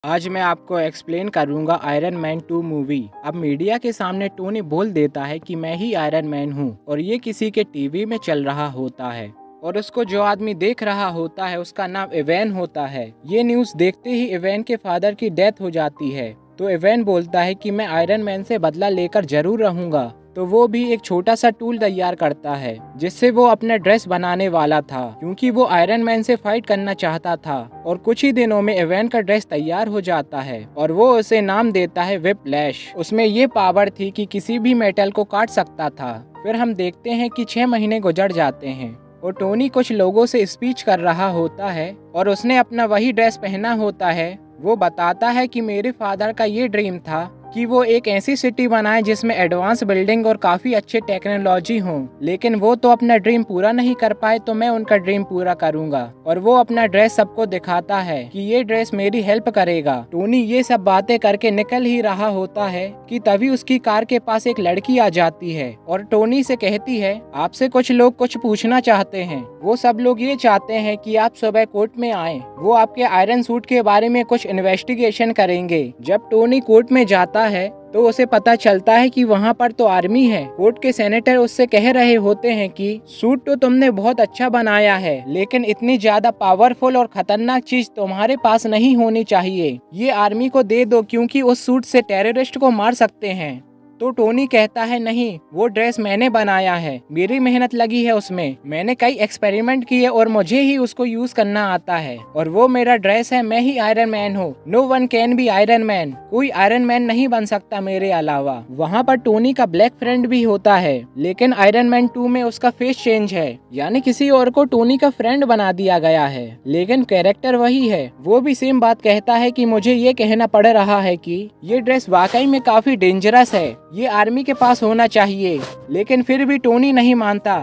आज मैं आपको एक्सप्लेन करूंगा आयरन मैन 2 मूवी। अब मीडिया के सामने टोनी बोल देता है कि मैं ही आयरन मैन हूं और ये किसी के टीवी में चल रहा होता है और उसको जो आदमी देख रहा होता है उसका नाम इवैन होता है। ये न्यूज़ देखते ही इवैन के फादर की डेथ हो जाती है तो इवैन बोलता है कि मैं आयरन मैन से बदला लेकर जरूर रहूंगा। तो वो भी एक छोटा सा टूल तैयार करता है जिससे वो अपना ड्रेस बनाने वाला था, क्योंकि वो आयरन मैन से फाइट करना चाहता था। और कुछ ही दिनों में इवैन का ड्रेस तैयार हो जाता है और वो उसे नाम देता है व्हिप्लैश। उसमें ये पावर थी कि किसी भी मेटल को काट सकता था। फिर हम देखते हैं कि 6 महीने गुजर जाते हैं और टोनी कुछ लोगों से स्पीच कर रहा होता है और उसने अपना वही ड्रेस पहना होता है। वो बताता है कि मेरे फादर का ये ड्रीम था कि वो एक ऐसी सिटी बनाए जिसमें एडवांस बिल्डिंग और काफी अच्छे टेक्नोलॉजी हो, लेकिन वो तो अपना ड्रीम पूरा नहीं कर पाए तो मैं उनका ड्रीम पूरा करूंगा। और वो अपना ड्रेस सबको दिखाता है कि ये ड्रेस मेरी हेल्प करेगा। टोनी ये सब बातें करके निकल ही रहा होता है कि तभी उसकी कार के पास एक लड़की आ जाती है और टोनी से कहती है, आपसे कुछ लोग कुछ पूछना चाहते हैं। वो सब लोग ये चाहते हैं कि आप सुबह कोर्ट में आए, वो आपके आयरन सूट के बारे में कुछ इन्वेस्टिगेशन करेंगे। जब टोनी कोर्ट में जाता है तो उसे पता चलता है कि वहाँ पर तो आर्मी है। कोर्ट के सेनेटर उससे कह रहे होते हैं कि सूट तो तुमने बहुत अच्छा बनाया है, लेकिन इतनी ज्यादा पावरफुल और खतरनाक चीज तुम्हारे पास नहीं होनी चाहिए। ये आर्मी को दे दो क्योंकि उस सूट से टेररिस्ट को मार सकते हैं। तो टोनी कहता है, नहीं, वो ड्रेस मैंने बनाया है, मेरी मेहनत लगी है उसमें, मैंने कई एक्सपेरिमेंट किए और मुझे ही उसको यूज करना आता है और वो मेरा ड्रेस है, मैं ही आयरन मैन हूँ। No one can be Iron Man, कोई आयरन मैन नहीं बन सकता मेरे अलावा। वहाँ पर टोनी का ब्लैक फ्रेंड भी होता है, लेकिन आयरन मैन 2 में उसका फेस चेंज है, यानी किसी और को टोनी का फ्रेंड बना दिया गया है, लेकिन कैरेक्टर वही है। वो भी सेम बात कहता है कि मुझे ये कहना पड़ रहा है कि ये ड्रेस वाकई में काफी डेंजरस है, ये आर्मी के पास होना चाहिए, लेकिन फिर भी टोनी नहीं मानता।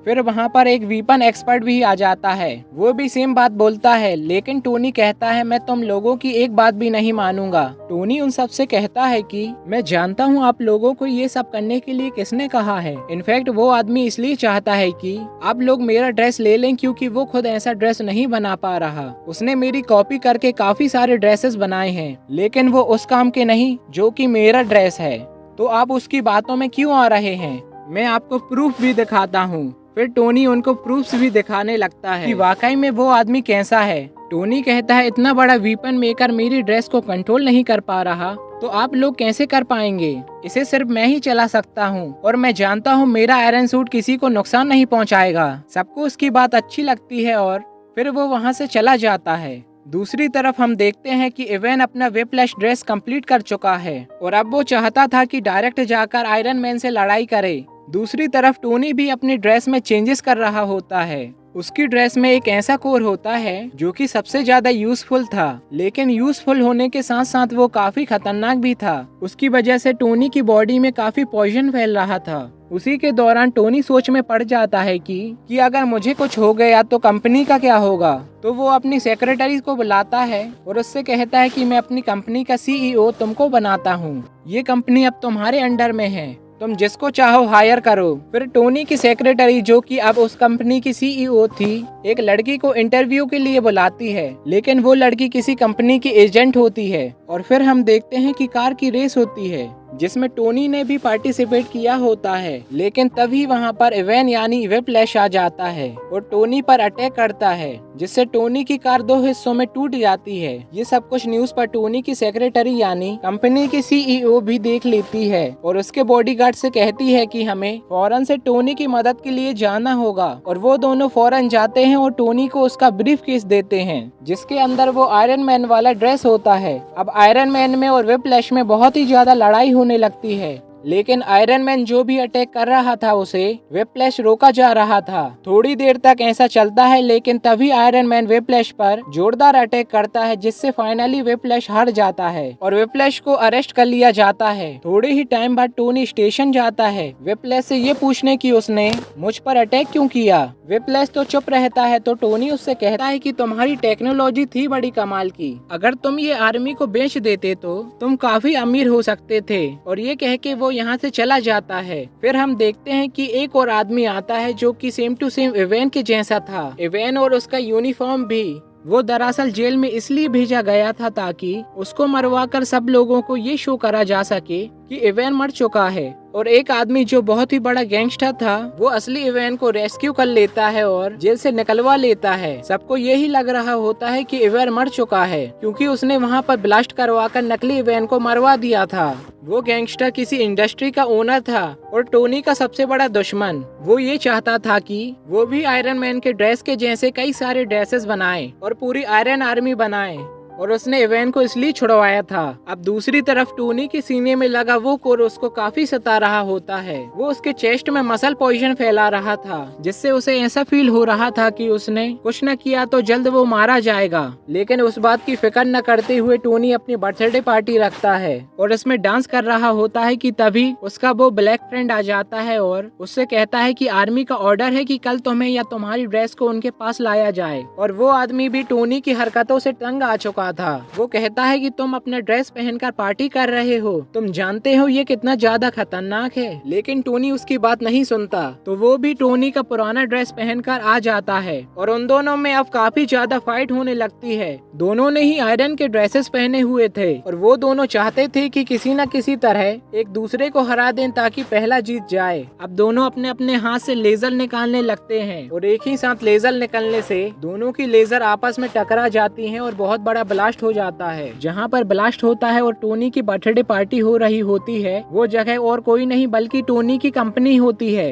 फिर वहाँ पर एक वीपन एक्सपर्ट भी आ जाता है, वो भी सेम बात बोलता है, लेकिन टोनी कहता है मैं तुम लोगों की एक बात भी नहीं मानूंगा। टोनी उन सब से कहता है कि मैं जानता हूँ आप लोगों को ये सब करने के लिए किसने कहा है। इनफैक्ट वो आदमी इसलिए चाहता है कि आप लोग मेरा ड्रेस ले लें क्योंकि वो खुद ऐसा ड्रेस नहीं बना पा रहा। उसने मेरी कॉपी करके काफी सारे ड्रेसेस बनाए हैं, लेकिन वो उस काम के नहीं जो कि मेरा ड्रेस है। तो आप उसकी बातों में क्यों आ रहे हैं? मैं आपको प्रूफ भी दिखाता हूँ। फिर टोनी उनको प्रूफ्स भी दिखाने लगता है कि वाकई में वो आदमी कैसा है। टोनी कहता है, इतना बड़ा वीपन मेकर मेरी ड्रेस को कंट्रोल नहीं कर पा रहा तो आप लोग कैसे कर पाएंगे? इसे सिर्फ मैं ही चला सकता हूँ और मैं जानता हूँ मेरा आयरन सूट किसी को नुकसान नहीं पहुँचाएगा। सबको उसकी बात अच्छी लगती है और फिर वो वहाँ से चला जाता है। दूसरी तरफ हम देखते हैं कि इवैन अपना व्हिप्लैश ड्रेस कंप्लीट कर चुका है और अब वो चाहता था कि डायरेक्ट जाकर आयरन मैन से लड़ाई करे। दूसरी तरफ टोनी भी अपनी ड्रेस में चेंजेस कर रहा होता है। उसकी ड्रेस में एक ऐसा कोर होता है जो कि सबसे ज्यादा यूजफुल था, लेकिन यूजफुल होने के साथ साथ वो काफी खतरनाक भी था। उसकी वजह से टोनी की बॉडी में काफी पॉइजन फैल रहा था। उसी के दौरान टोनी सोच में पड़ जाता है कि अगर मुझे कुछ हो गया तो कंपनी का क्या होगा। तो वो अपनी सेक्रेटरी को बुलाता है और उससे कहता है कि मैं अपनी कंपनी का सीईओ तुमको बनाता हूँ, ये कंपनी अब तुम्हारे अंडर में है, तुम जिसको चाहो हायर करो। फिर टोनी की सेक्रेटरी, जो कि अब उस कंपनी की सीईओ थी, एक लड़की को इंटरव्यू के लिए बुलाती है, लेकिन वो लड़की किसी कंपनी की एजेंट होती है। और फिर हम देखते हैं कि कार की रेस होती है जिसमें टोनी ने भी पार्टिसिपेट किया होता है, लेकिन तभी वहाँ पर इवैन यानी व्हिप्लैश आ जाता है और टोनी पर अटैक करता है, जिससे टोनी की कार 2 हिस्सों में टूट जाती है। ये सब कुछ न्यूज पर टोनी की सेक्रेटरी यानी कंपनी की सीईओ भी देख लेती है और उसके बॉडीगार्ड से कहती है कि हमें फौरन से टोनी की मदद के लिए जाना होगा। और वो दोनों फौरन जाते हैं और टोनी को उसका ब्रीफ केस देते हैं जिसके अंदर वो आयरन मैन वाला ड्रेस होता है। अब आयरन मैन में और व्हिप्लैश में बहुत ही ज्यादा लड़ाई होने लगती है, लेकिन आयरन मैन जो भी अटैक कर रहा था उसे व्हिप्लैश रोका जा रहा था। थोड़ी देर तक ऐसा चलता है, लेकिन तभी आयरन मैन व्हिप्लैश पर जोरदार अटैक करता है जिससे फाइनली व्हिप्लैश हार जाता है और व्हिप्लैश को अरेस्ट कर लिया जाता है। थोड़े ही टाइम बाद टोनी स्टेशन जाता है व्हिप्लैश से ये पूछने की उसने मुझ पर अटैक क्यों किया। व्हिप्लैश तो चुप रहता है तो टोनी उससे कहता है कि तुम्हारी टेक्नोलॉजी थी बड़ी कमाल की, अगर तुम ये आर्मी को बेच देते तो तुम काफी अमीर हो सकते थे। और ये कह के वो यहाँ से चला जाता है। फिर हम देखते हैं कि एक और आदमी आता है जो कि सेम टू सेम इवैन के जैसा था। इवैन और उसका यूनिफॉर्म भी वो दरअसल जेल में इसलिए भेजा गया था ताकि उसको मरवाकर सब लोगों को ये शो करा जा सके कि इवेन मर चुका है। और एक आदमी जो बहुत ही बड़ा गैंगस्टर था वो असली इवेन को रेस्क्यू कर लेता है और जेल से निकलवा लेता है। सबको यही लग रहा होता है कि इवेन मर चुका है क्योंकि उसने वहाँ पर ब्लास्ट करवाकर नकली इवेन को मरवा दिया था। वो गैंगस्टर किसी इंडस्ट्री का ओनर था और टोनी का सबसे बड़ा दुश्मन। वो ये चाहता था कि वो भी आयरन मैन के ड्रेस के जैसे कई सारे ड्रेसेस बनाए और पूरी आयरन आर्मी बनाए और उसने इवेन को इसलिए छुड़वाया था। अब दूसरी तरफ टोनी के सीने में लगा वो कोर उसको काफी सता रहा होता है। वो उसके चेस्ट में मसल पॉइजन फैला रहा था जिससे उसे ऐसा फील हो रहा था कि उसने कुछ न किया तो जल्द वो मारा जाएगा। लेकिन उस बात की फिक्र न करते हुए टोनी अपनी बर्थडे पार्टी रखता है और इसमें डांस कर रहा होता है कि तभी उसका वो ब्लैक फ्रेंड आ जाता है और उससे कहता है कि आर्मी का ऑर्डर है कि कल तुम्हें या तुम्हारी ड्रेस को उनके पास लाया जाए। और वो आदमी भी टोनी की हरकतों से तंग आ चुका था। वो कहता है कि तुम अपना ड्रेस पहनकर पार्टी कर रहे हो, तुम जानते हो ये कितना ज्यादा खतरनाक है। लेकिन टोनी उसकी बात नहीं सुनता तो वो भी टोनी का पुराना ड्रेस पहनकर आ जाता है और उन दोनों में अब काफी ज्यादा फाइट होने लगती है। दोनों ने ही आयरन के ड्रेसेस पहने हुए थे और वो दोनों चाहते थे कि किसी न किसी तरह एक दूसरे को हरा दें ताकि पहला जीत जाए। अब दोनों अपने अपने हाथ से लेजर निकालने लगते हैं और एक ही साथ लेजर निकलने से दोनों की लेजर आपस में टकरा जाती हैं और बहुत बड़ा ब्लास्ट हो जाता है। जहाँ पर ब्लास्ट होता है और टोनी की बर्थडे पार्टी हो रही होती है वो जगह और कोई नहीं बल्कि टोनी की कंपनी होती है।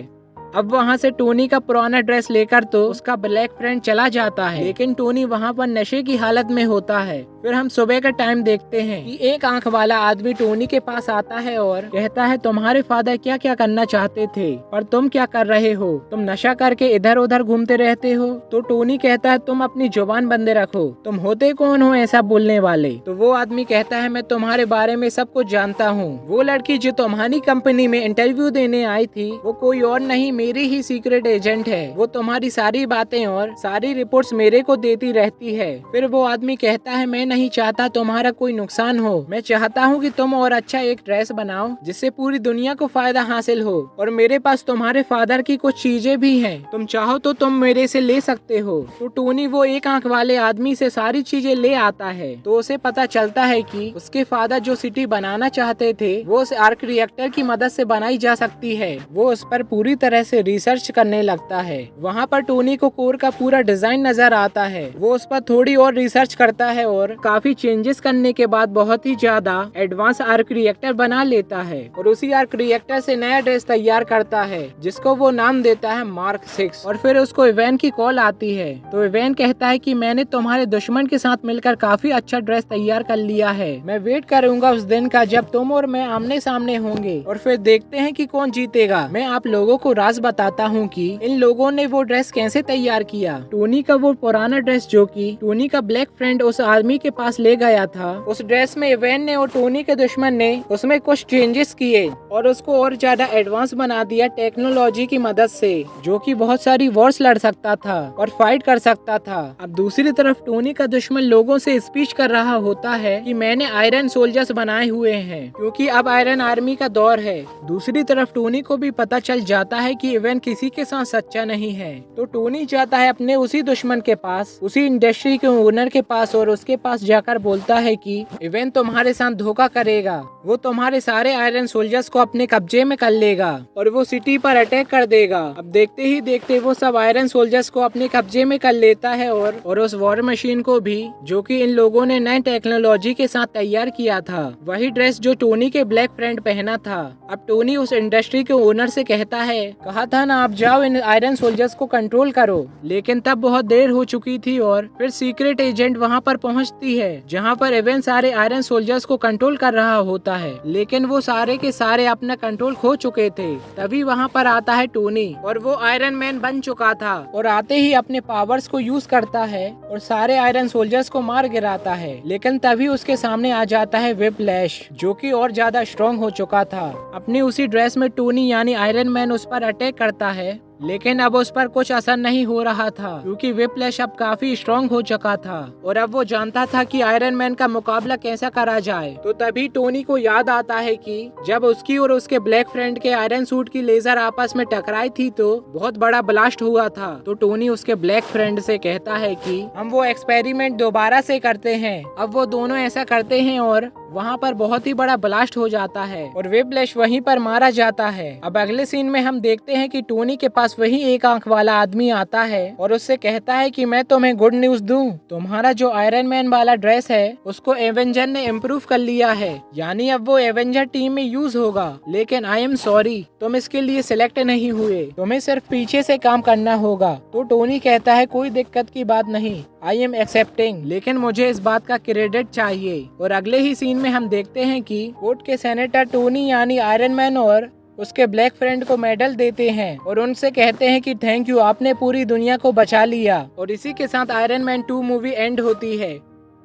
अब वहाँ से टोनी का पुराना ड्रेस लेकर तो उसका ब्लैक फ्रेंड चला जाता है लेकिन टोनी वहाँ पर नशे की हालत में होता है। फिर हम सुबह का टाइम देखते हैं कि एक आंख वाला आदमी टोनी के पास आता है और कहता है तुम्हारे फादर क्या क्या करना चाहते थे पर तुम क्या कर रहे हो, तुम नशा करके इधर उधर घूमते रहते हो। तो टोनी कहता है तुम अपनी जुबान बंद रखो, तुम होते कौन हो ऐसा बोलने वाले। तो वो आदमी कहता है मैं तुम्हारे बारे में सब कुछ जानता हूँ। वो लड़की जो तुम्हारी कंपनी में इंटरव्यू देने आई थी वो कोई और नहीं मेरी ही सीक्रेट एजेंट है। वो तुम्हारी सारी बातें और सारी रिपोर्ट्स मेरे को देती रहती है। फिर वो आदमी कहता है मैं नहीं चाहता तुम्हारा कोई नुकसान हो, मैं चाहता हूँ कि तुम और अच्छा एक ड्रेस बनाओ जिससे पूरी दुनिया को फायदा हासिल हो और मेरे पास तुम्हारे फादर की कुछ चीजें भी हैं, तुम चाहो तो तुम मेरे से ले सकते हो। तो टोनी वो एक आंख वाले आदमी से सारी चीजें ले आता है तो उसे पता चलता है कि उसके फादर जो सिटी बनाना चाहते थे वो उस आर्क रिएक्टर की मदद से बनाई जा सकती है। वो उस पर पूरी तरह से रिसर्च करने लगता है। वहाँ पर टोनी को कोर का पूरा डिजाइन नजर आता है। वो उस पर थोड़ी और रिसर्च करता है और काफी चेंजेस करने के बाद बहुत ही ज्यादा एडवांस आर्क रिएक्टर बना लेता है और उसी आर्क रिएक्टर से नया ड्रेस तैयार करता है जिसको वो नाम देता है मार्क 6। और फिर उसको इवेन की कॉल आती है तो इवेन कहता है कि मैंने तुम्हारे दुश्मन के साथ मिलकर काफी अच्छा ड्रेस तैयार कर लिया है, मैं वेट करूंगा उस दिन का जब तुम और मैं आमने सामने होंगे और फिर देखते हैं कि कौन जीतेगा। मैं आप लोगों को राज बताता हूँ कि इन लोगों ने वो ड्रेस कैसे तैयार किया। टोनी का वो पुराना ड्रेस जो कि टोनी का ब्लैक फ्रेंड उस आर्मी के पास ले गया था, उस ड्रेस में इवेन ने और टोनी के दुश्मन ने उसमें कुछ चेंजेस किए और उसको और ज्यादा एडवांस बना दिया टेक्नोलॉजी की मदद से, जो कि बहुत सारी वॉर्स लड़ सकता था और फाइट कर सकता था। अब दूसरी तरफ टोनी का दुश्मन लोगों से स्पीच कर रहा होता है कि मैंने आयरन सोल्जर्स बनाए हुए हैं क्योंकि अब आयरन आर्मी का दौर है। दूसरी तरफ टोनी को भी पता चल जाता है कि इवेन किसी के साथ सच्चा नहीं है तो टोनी जाता है अपने उसी दुश्मन के पास, उसी इंडस्ट्री के ओनर के पास और उसके पास जाकर बोलता है कि इवेन तुम्हारे साथ धोखा करेगा, वो तुम्हारे सारे आयरन सोल्जर्स को अपने कब्जे में कर लेगा और वो सिटी पर अटैक कर देगा। अब देखते ही देखते वो सब आयरन सोल्जर्स को अपने कब्जे में कर लेता है और उस वॉर मशीन को भी, जो कि इन लोगों ने नई टेक्नोलॉजी के साथ तैयार किया था, वही ड्रेस जो टोनी के ब्लैक फ्रेंड पहना था। अब टोनी उस इंडस्ट्री के ओनर से कहता है कहा था ना आप जाओ इन आयरन सोल्जर्स को कंट्रोल करो, लेकिन तब बहुत देर हो चुकी थी और फिर सीक्रेट एजेंट वहाँ पर पहुँचती है जहाँ पर इवेन सारे आयरन सोल्जर्स को कंट्रोल कर रहा होता है, लेकिन वो सारे के सारे अपना कंट्रोल खो चुके थे। तभी वहाँ पर आता है टोनी और वो आयरन मैन बन चुका था और आते ही अपने पावर्स को यूज करता है और सारे आयरन सोल्जर्स को मार गिराता है। लेकिन तभी उसके सामने आ जाता है व्हिप्लैश, जो कि और ज्यादा स्ट्रॉन्ग हो चुका था। अपनी उसी ड्रेस में टोनी यानी आयरन मैन उस पर अटैक करता है लेकिन अब उस पर कुछ असर नहीं हो रहा था क्योंकि व्हिप्लैश अब काफी स्ट्रॉन्ग हो चुका था और अब वो जानता था कि आयरन मैन का मुकाबला कैसा करा जाए। तो तभी टोनी को याद आता है कि जब उसकी और उसके ब्लैक फ्रेंड के आयरन सूट की लेजर आपस में टकराई थी तो बहुत बड़ा ब्लास्ट हुआ था। तो टोनी उसके ब्लैक फ्रेंड से कहता है कि हम वो एक्सपेरिमेंट दोबारा से करते हैं। अब वो दोनों ऐसा करते हैं और वहाँ पर बहुत ही बड़ा ब्लास्ट हो जाता है और व्हिप्लैश वहीं पर मारा जाता है। अब अगले सीन में हम देखते हैं कि टोनी के पास वही एक आंख वाला आदमी आता है और उससे कहता है कि मैं तुम्हें गुड न्यूज दूं, तुम्हारा जो आयरन मैन वाला ड्रेस है उसको एवेंजर ने इम्प्रूव कर लिया है, यानी अब वो एवेंजर टीम में यूज होगा। लेकिन आई एम सॉरी, तुम इसके लिए सिलेक्ट नहीं हुए, तुम्हें सिर्फ पीछे से काम करना होगा। तो टोनी कहता है कोई दिक्कत की बात नहीं, आई एम एक्सेप्टिंग, लेकिन मुझे इस बात का क्रेडिट चाहिए। और अगले ही सीन में हम देखते हैं कि कोर्ट के सेनेटर टोनी यानी आयरन मैन और उसके ब्लैक फ्रेंड को मेडल देते हैं और उनसे कहते हैं कि थैंक यू, आपने पूरी दुनिया को बचा लिया। और इसी के साथ आयरन मैन 2 मूवी एंड होती है।